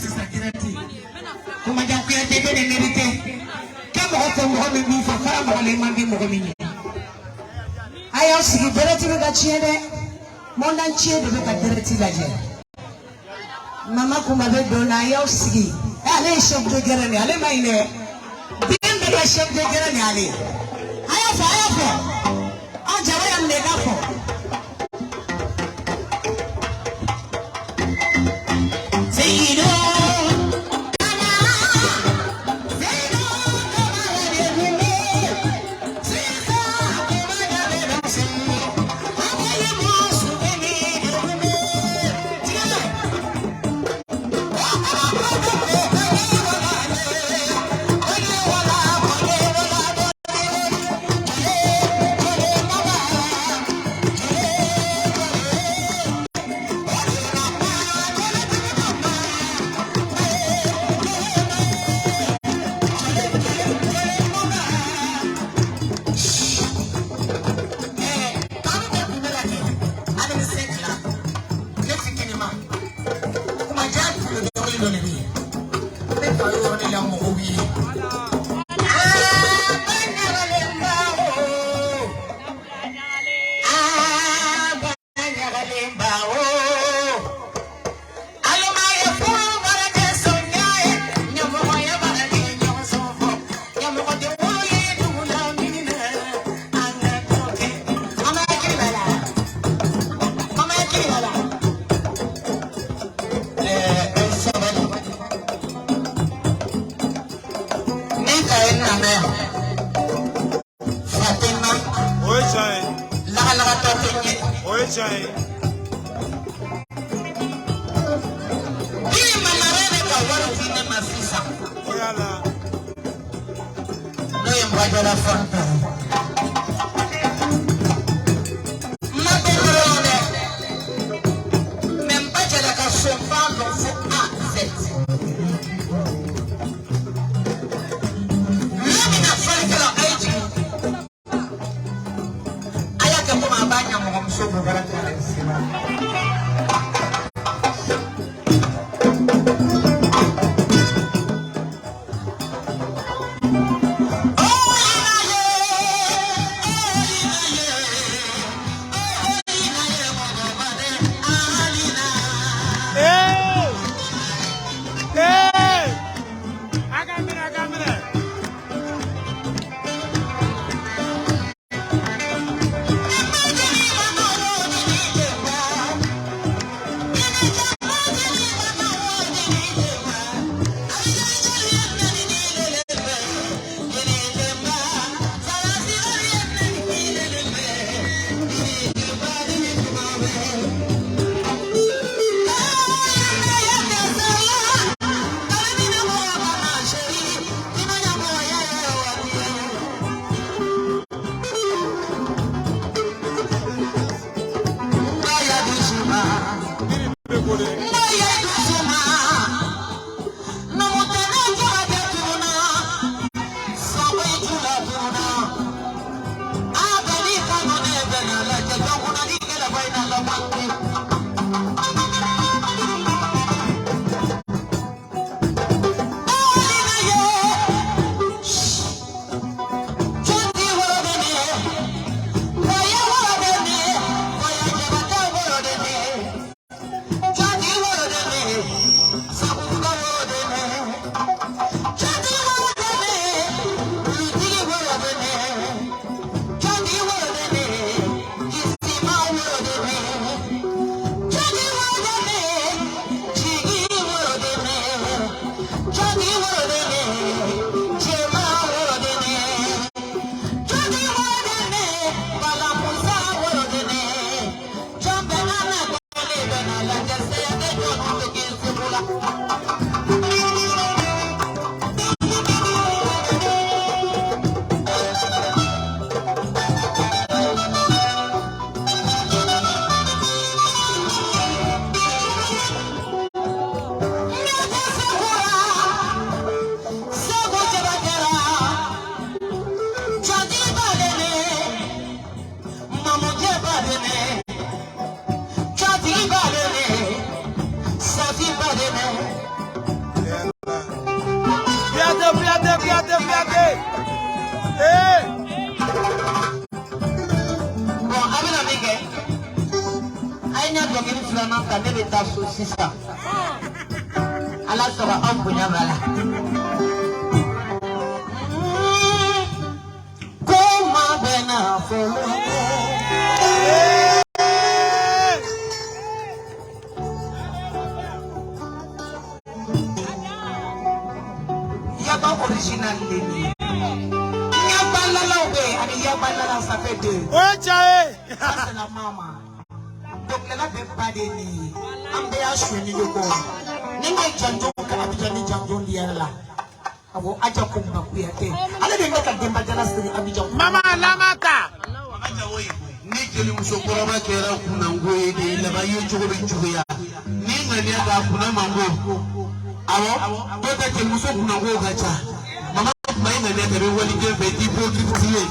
c'est ça qui est dit. Comment dire que tu es des mérités. Comme on fait mon ami, il faut faire mon ami, mon ami. Ayo sigi dereti be ka tiɲɛ dɛ mondan tiɲɛ de bɛ ka dereti lajɛ mama kuma bɛ don na ayo sigi ale ye chef de guerre ni ale ma ɲi dɛ den bɛ ka chef de guerre ni ale ayo fɔ an jaba yan de ka fɔ seyido Anya domin fulana ka ne ta so sisa. Allah saba an kunya bala. Koma bena folo. Yaba original leni. Yaba lala we, ani yaba lala ça fait deux. Ochae. Ça c'est la maman. Donc là ben pas de ni. Ambe ya shweni yoko. Ninge janjo ka abijani janjo liala. Abo aja kumba kuyate. Ale de meka demba jala siri abijani. Mama lamata. Ni jeli musokora ba kera kuna ngoye de la ba yo jogo be jogo ya. Ni ngani ga kuna mango. Awo to ta jeli musokuna ngo gacha. Mama mai ngani ga be wali ke be di pro tripie.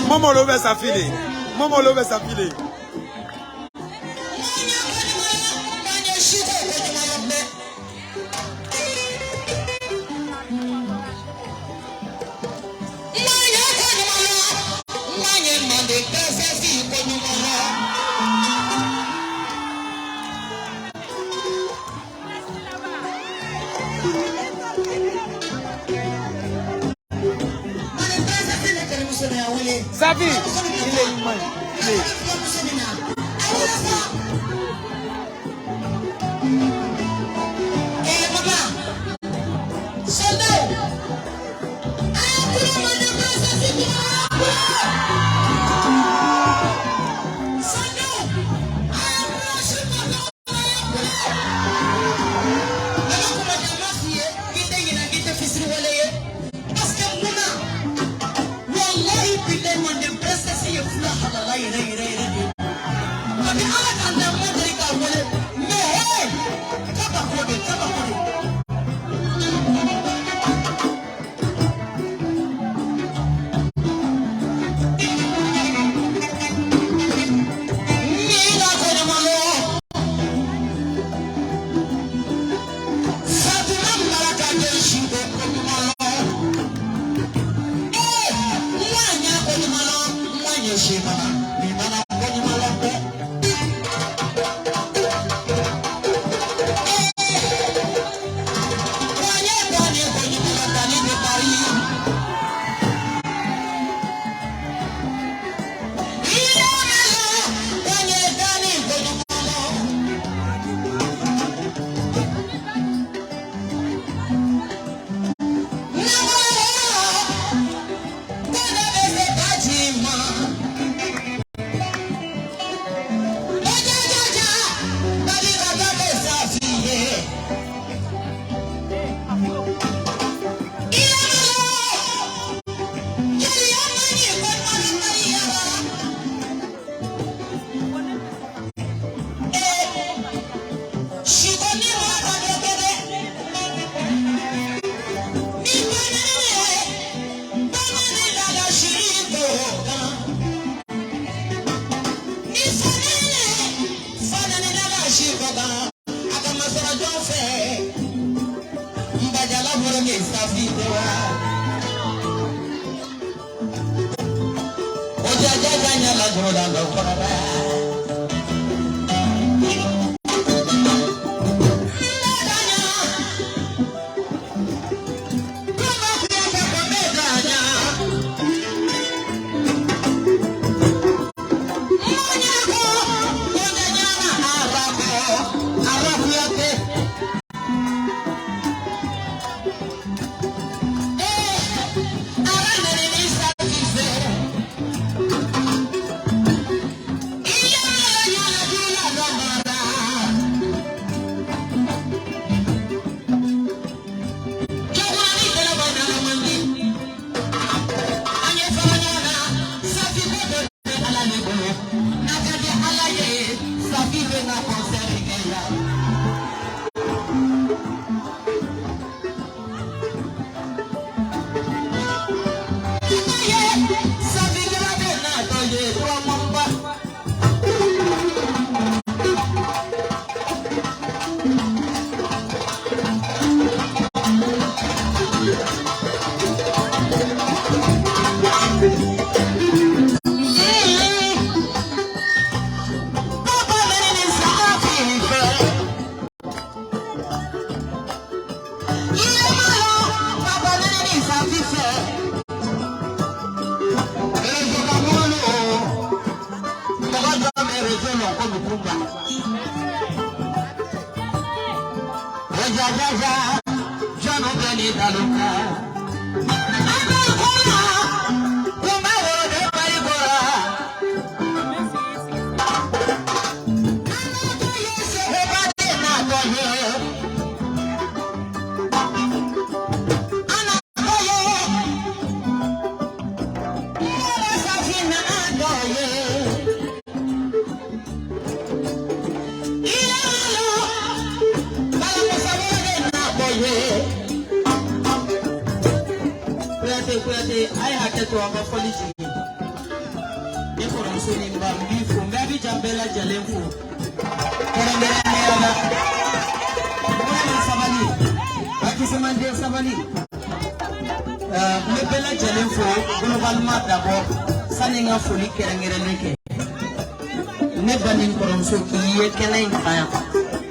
Momo l'ouvre sa fille. Momo l'ouvre sa fille. Safi, il est humain.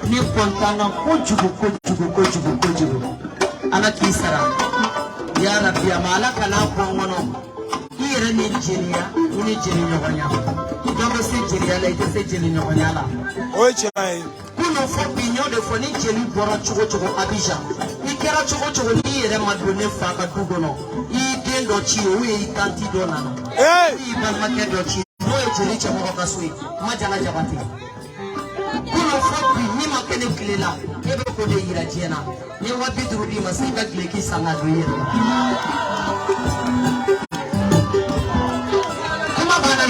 ni kontana kojugu ala kisara ya rabbi amala kana ko ngono ire ni jeniya ni jeniya wanya gamo se jeniya la ite se jeniya wanya la o chai kuno fo binyo de fo ni jeni bora chugo abija ni kera chugo ni ire madone fa ka dugono I dendo chi o e tanti dona eh I ba makedo chi no e jeni chamo ka sui majala jabati kuno fo ni makene kilela ebe ko de ira jena ni wabi durudi masika kleki sanga do yero kuma bana